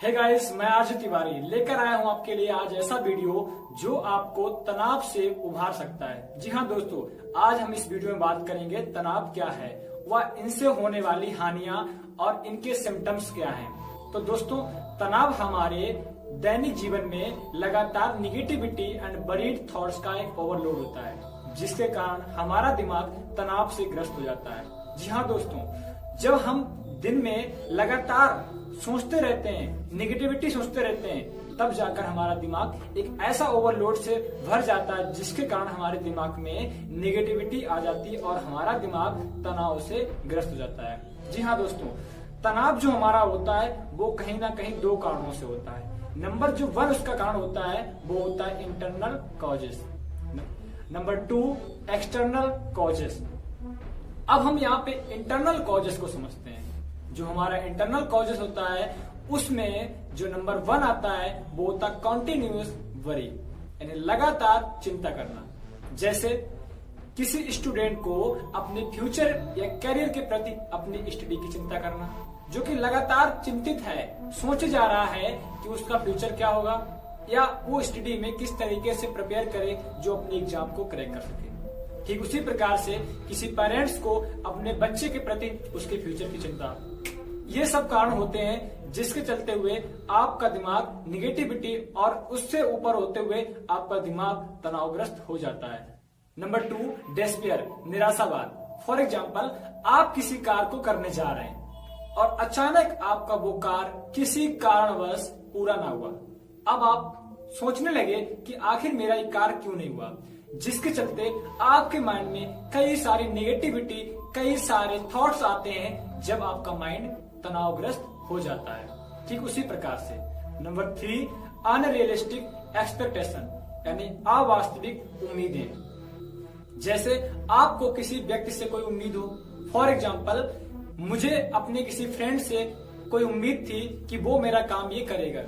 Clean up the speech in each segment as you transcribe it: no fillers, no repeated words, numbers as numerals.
Hey guys, मैं RJ Tiwari लेकर आया हूं आपके लिए आज ऐसा वीडियो जो आपको तनाव से उभार सकता है। जी हाँ दोस्तों, आज हम इस वीडियो में बात करेंगे तनाव क्या है, वह इनसे होने वाली हानियां और इनके सिम्टम्स क्या हैं। तो दोस्तों, तनाव हमारे दैनिक जीवन में लगातार निगेटिविटी एंड बरीड थॉट्स का एक ओवरलोड होता है, जिसके कारण हमारा दिमाग तनाव से ग्रस्त हो जाता है। जी हाँ दोस्तों, जब हम दिन में लगातार सोचते रहते हैं, निगेटिविटी सोचते रहते हैं, तब जाकर हमारा दिमाग एक ऐसा ओवरलोड से भर जाता है जिसके कारण हमारे दिमाग में निगेटिविटी आ जाती है और हमारा दिमाग तनाव से ग्रस्त हो जाता है। जी हाँ दोस्तों, तनाव जो हमारा होता है वो कहीं ना कहीं दो कारणों से होता है। नंबर जो वन उसका कारण होता है वो होता है internal causes, number two external causes. अब हम यहाँ पे इंटरनल कॉजेस को समझते हैं। जो हमारा इंटरनल कॉजेस होता है उसमें जो नंबर वन आता है वो होता है कॉन्टिन्यूअस वरी, यानी लगातार चिंता करना। जैसे किसी स्टूडेंट को अपने फ्यूचर या करियर के प्रति अपनी स्टडी की चिंता करना, जो कि लगातार चिंतित है, सोचे जा रहा है कि उसका फ्यूचर क्या होगा या वो स्टडी में किस तरीके से प्रिपेयर करे जो अपने एग्जाम को क्रैक कर सके। ठीक उसी प्रकार से किसी पेरेंट्स को अपने बच्चे के प्रति उसके फ्यूचर की चिंता, ये सब कारण होते हैं जिसके चलते हुए आपका दिमाग निगेटिविटी और उससे ऊपर होते हुए आपका दिमाग तनावग्रस्त हो जाता है। नंबर टू, डेस्पेयर, निराशावाद। फॉर एग्जाम्पल, आप किसी कार्य को करने जा रहे हैं और अचानक आपका वो कार्य किसी कारणवश पूरा ना हुआ। अब आप सोचने लगे कि आखिर मेरा ये कार्य क्यों नहीं हुआ, जिसके चलते आपके माइंड में कई सारी नेगेटिविटी, कई सारे थॉट्स आते हैं जब आपका माइंड तनावग्रस्त हो जाता है। ठीक उसी प्रकार से नंबर थ्री, अनरियलिस्टिक एक्सपेक्टेशन, यानी अवास्तविक उम्मीदें। जैसे आपको किसी व्यक्ति से कोई उम्मीद हो। फॉर एग्जाम्पल, मुझे अपने किसी फ्रेंड से कोई उम्मीद थी कि वो मेरा काम ये करेगा,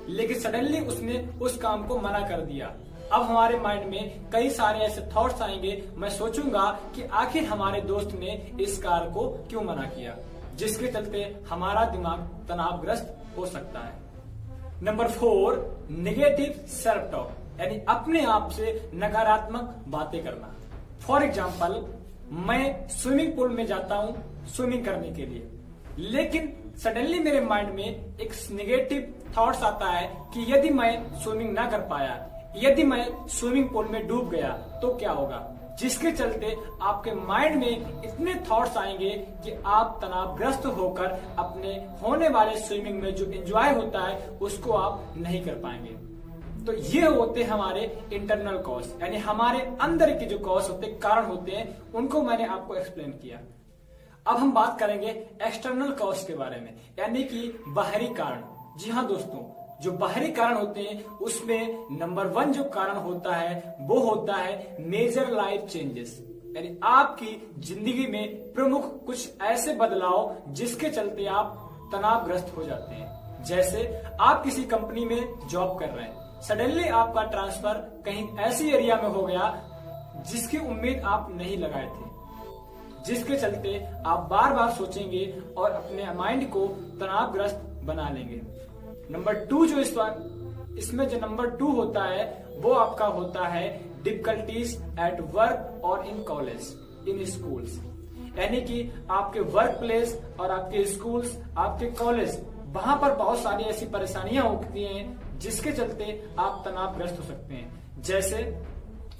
लेकिन सडनली उसने उस काम को मना कर दिया। अब हमारे माइंड में कई सारे ऐसे थॉट्स आएंगे, मैं सोचूंगा कि आखिर हमारे दोस्त ने इस कार्य को क्यों मना किया, जिसके चलते हमारा दिमाग तनावग्रस्त हो सकता है। Number four, negative self talk, यानी अपने आप से नकारात्मक बातें करना। फॉर एग्जाम्पल, मैं स्विमिंग पूल में जाता हूं स्विमिंग करने के लिए, लेकिन सडनली मेरे माइंड में एक नेगेटिव थॉट्स आता है कि यदि मैं स्विमिंग ना कर पाया, यदि मैं स्विमिंग पूल में डूब गया तो क्या होगा, जिसके चलते आपके माइंड में इतने थॉट्स आएंगे कि आप तनावग्रस्त होकर अपने होने वाले स्विमिंग में जो एंजॉय होता है उसको आप नहीं कर पाएंगे। तो ये होते हमारे इंटरनल कॉज, यानी हमारे अंदर के जो कॉज होते, कारण होते हैं, उनको मैंने आपको एक्सप्लेन किया। अब हम बात करेंगे एक्सटर्नल कॉज के बारे में, यानी कि बाहरी कारण। जी हाँ दोस्तों, जो बाहरी कारण होते हैं उसमें नंबर वन जो कारण होता है वो होता है मेजर लाइफ चेंजेस, यानी आपकी जिंदगी में प्रमुख कुछ ऐसे बदलाव जिसके चलते आप तनावग्रस्त हो जाते हैं। जैसे आप किसी कंपनी में जॉब कर रहे हैं, सडनली आपका ट्रांसफर कहीं ऐसी एरिया में हो गया जिसकी उम्मीद आप नहीं लगाए थे, जिसके चलते आप बार बार सोचेंगे और अपने माइंड को तनावग्रस्त बना लेंगे। नंबर टू जो इसमें जो नंबर टू होता है वो आपका होता है डिफिकल्टीज एट वर्क और इन कॉलेज, इन स्कूल्स, यानी कि आपके वर्क प्लेस और आपके स्कूल्स, आपके कॉलेज, वहां पर बहुत सारी ऐसी परेशानियां होती हैं जिसके चलते आप तनावग्रस्त हो सकते हैं। जैसे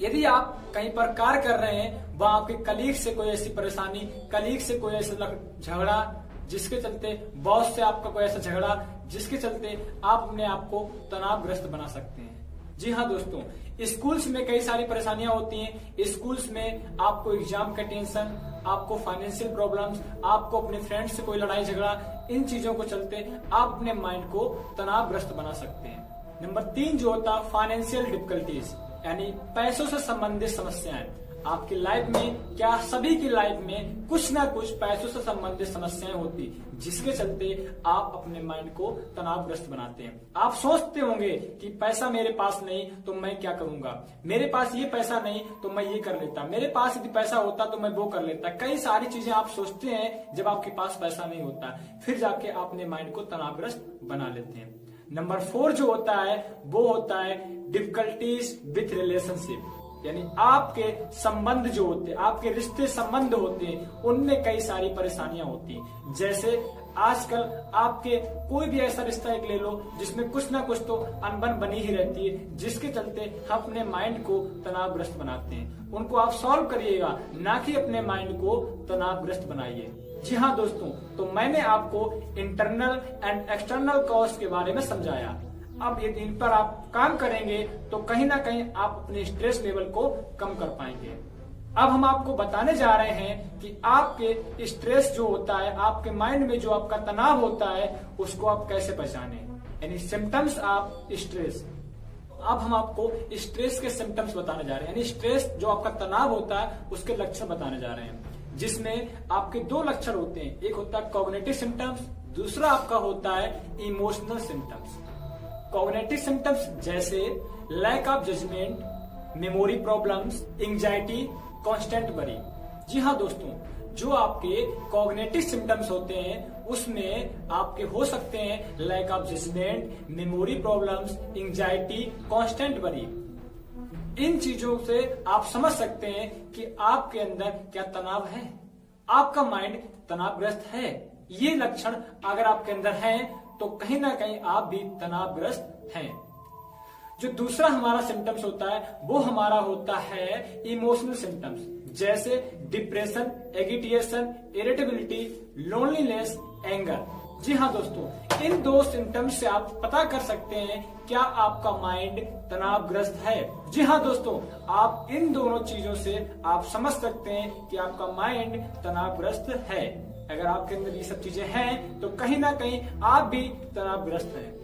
यदि आप कहीं पर कार्य कर रहे हैं, वहां आपके कलीग से कोई ऐसी परेशानी, कलीग से कोई ऐसा झगड़ा, जिसके चलते बॉस से आपका कोई ऐसा झगड़ा जिसके चलते आप अपने आप को तनावग्रस्त बना सकते हैं। जी हाँ दोस्तों, स्कूल्स में कई सारी परेशानियां होती हैं। स्कूल्स में आपको एग्जाम का टेंशन, आपको फाइनेंशियल प्रॉब्लम्स, आपको अपने फ्रेंड्स से कोई लड़ाई झगड़ा, इन चीजों को चलते आप अपने माइंड को तनावग्रस्त बना सकते हैं। नंबर तीन जो होता है फाइनेंशियल डिफिकल्टीज, यानी पैसों से संबंधित समस्याएं। आपकी लाइफ में क्या सभी की लाइफ में कुछ ना कुछ पैसों से संबंधित समस्याएं होती, जिसके चलते आप अपने माइंड को तनावग्रस्त बनाते हैं। आप सोचते होंगे कि पैसा मेरे पास नहीं तो मैं क्या करूंगा, मेरे पास ये पैसा नहीं तो मैं ये कर लेता, मेरे पास यदि पैसा होता तो मैं वो कर लेता। कई सारी चीजें आप सोचते हैं जब आपके पास पैसा नहीं होता, फिर जाके आप अपने माइंड को तनावग्रस्त बना लेते हैं। नंबर 4 जो होता है वो होता है डिफिकल्टीज विथ रिलेशनशिप, यानी आपके संबंध जो होते हैं, आपके रिश्ते संबंध होते हैं, उनमें कई सारी परेशानियां होती हैं। जैसे आजकल आपके कोई भी ऐसा रिश्ता एक ले लो जिसमें कुछ ना कुछ तो अनबन बनी ही रहती है, जिसके चलते हम अपने माइंड को तनावग्रस्त बनाते हैं। उनको आप सॉल्व करिएगा, ना कि अपने माइंड को तनावग्रस्त बनाइए। जी हाँ दोस्तों, तो मैंने आपको इंटरनल एंड एक्सटर्नल कॉज के बारे में समझाया। अब यदि इन पर आप काम करेंगे तो कहीं ना कहीं आप अपने स्ट्रेस लेवल को कम कर पाएंगे। अब हम आपको बताने जा रहे हैं कि आपके स्ट्रेस जो होता है, आपके माइंड में जो आपका तनाव होता है, उसको आप कैसे पहचाने, यानी सिम्टम्स ऑफ स्ट्रेस। अब हम आपको स्ट्रेस के सिम्टम्स बताने जा रहे हैं, यानी स्ट्रेस जो आपका तनाव होता है उसके लक्षण बताने जा रहे हैं, जिसमें आपके 2 लक्षण होते हैं। एक होता है कॉग्निटिव सिम्टम्स, दूसरा आपका होता है इमोशनल सिम्टम्स। कॉग्निटिव सिम्टम्स जैसे lack of judgement, memory problems, anxiety, constant worry. जी हाँ दोस्तों, जो आपके कॉग्निटिव सिम्टम्स होते हैं उसमें आपके हो सकते हैं lack of judgement, memory problems, anxiety, constant worry. इन चीजों से आप समझ सकते हैं कि आपके अंदर क्या तनाव है, आपका माइंड तनावग्रस्त है। ये लक्षण अगर आपके अंदर हैं तो कहीं ना कहीं आप भी तनावग्रस्त हैं। जो दूसरा हमारा सिम्टम्स होता है वो हमारा होता है इमोशनल सिम्टम्स, जैसे depression, agitation, irritability, loneliness, anger. जी हाँ दोस्तों, इन 2 सिम्टम्स से आप पता कर सकते हैं क्या आपका माइंड तनावग्रस्त है। जी हाँ दोस्तों, आप इन दोनों चीजों से आप समझ सकते हैं कि आपका माइंड तनावग्रस्त है। अगर आपके अंदर ये सब चीजें हैं तो कहीं ना कहीं आप भी तनावग्रस्त हैं।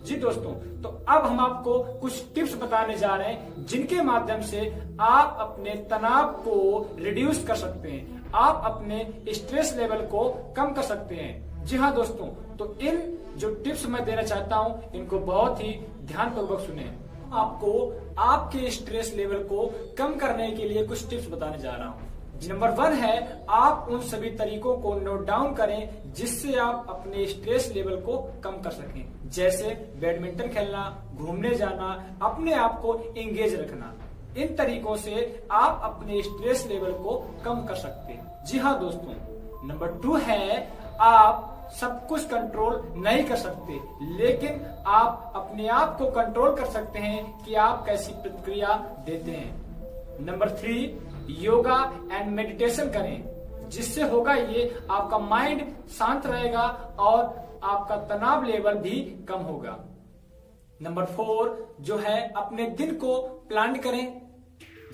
जी दोस्तों, तो अब हम आपको कुछ टिप्स बताने जा रहे हैं जिनके माध्यम से आप अपने तनाव को रिड्यूस कर सकते हैं, आप अपने स्ट्रेस लेवल को कम कर सकते हैं। जी हाँ दोस्तों, तो इन जो टिप्स मैं देना चाहता हूँ इनको बहुत ही ध्यानपूर्वक सुने। आपको आपके स्ट्रेस लेवल को कम करने के लिए कुछ टिप्स बताने जा रहा हूँ। नंबर 1 है, आप उन सभी तरीकों को नोट डाउन करें जिससे आप अपने स्ट्रेस लेवल को कम कर सकें, जैसे बैडमिंटन खेलना, घूमने जाना, अपने आप को एंगेज रखना। इन तरीकों से आप अपने स्ट्रेस लेवल को कम कर सकते हैं। जी हाँ दोस्तों, नंबर 2 है, आप सब कुछ कंट्रोल नहीं कर सकते, लेकिन आप अपने आप को कंट्रोल कर सकते हैं कि आप कैसी प्रतिक्रिया देते हैं। नंबर 3, योगा एंड मेडिटेशन करें, जिससे होगा ये आपका माइंड शांत रहेगा और आपका तनाव लेवल भी कम होगा। नंबर 4 जो है, अपने दिन को प्लान करें।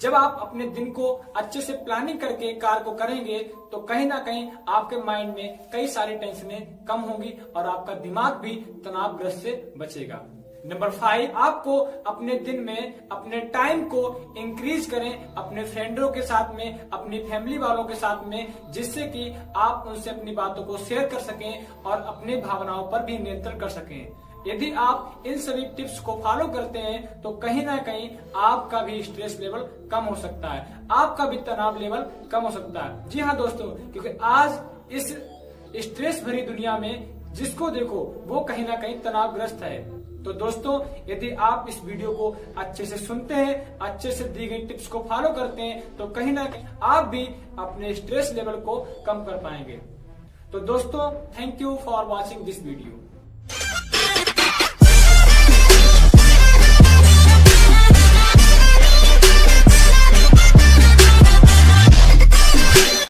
जब आप अपने दिन को अच्छे से प्लानिंग करके कार्य को करेंगे तो कहीं ना कहीं आपके माइंड में कई सारी टेंशनें कम होंगी और आपका दिमाग भी तनावग्रस्त से बचेगा। नंबर 5, आपको अपने दिन में अपने टाइम को इंक्रीज करें अपने फ्रेंडों के साथ में, अपनी फैमिली वालों के साथ में, जिससे कि आप उनसे अपनी बातों को शेयर कर सकें और अपनी भावनाओं पर भी नियंत्रण कर सकें। यदि आप इन सभी टिप्स को फॉलो करते हैं तो कहीं ना कहीं आपका भी स्ट्रेस लेवल कम हो सकता है, आपका भी तनाव लेवल कम हो सकता है। जी हाँ दोस्तों, क्योंकि आज इस स्ट्रेस भरी दुनिया में जिसको देखो वो कहीं ना कहीं तनावग्रस्त है। तो दोस्तों, यदि आप इस वीडियो को अच्छे से सुनते हैं, अच्छे से दी गई टिप्स को फॉलो करते हैं तो कहीं ना कहीं आप भी अपने स्ट्रेस लेवल को कम कर पाएंगे। तो दोस्तों, thank you for watching this video.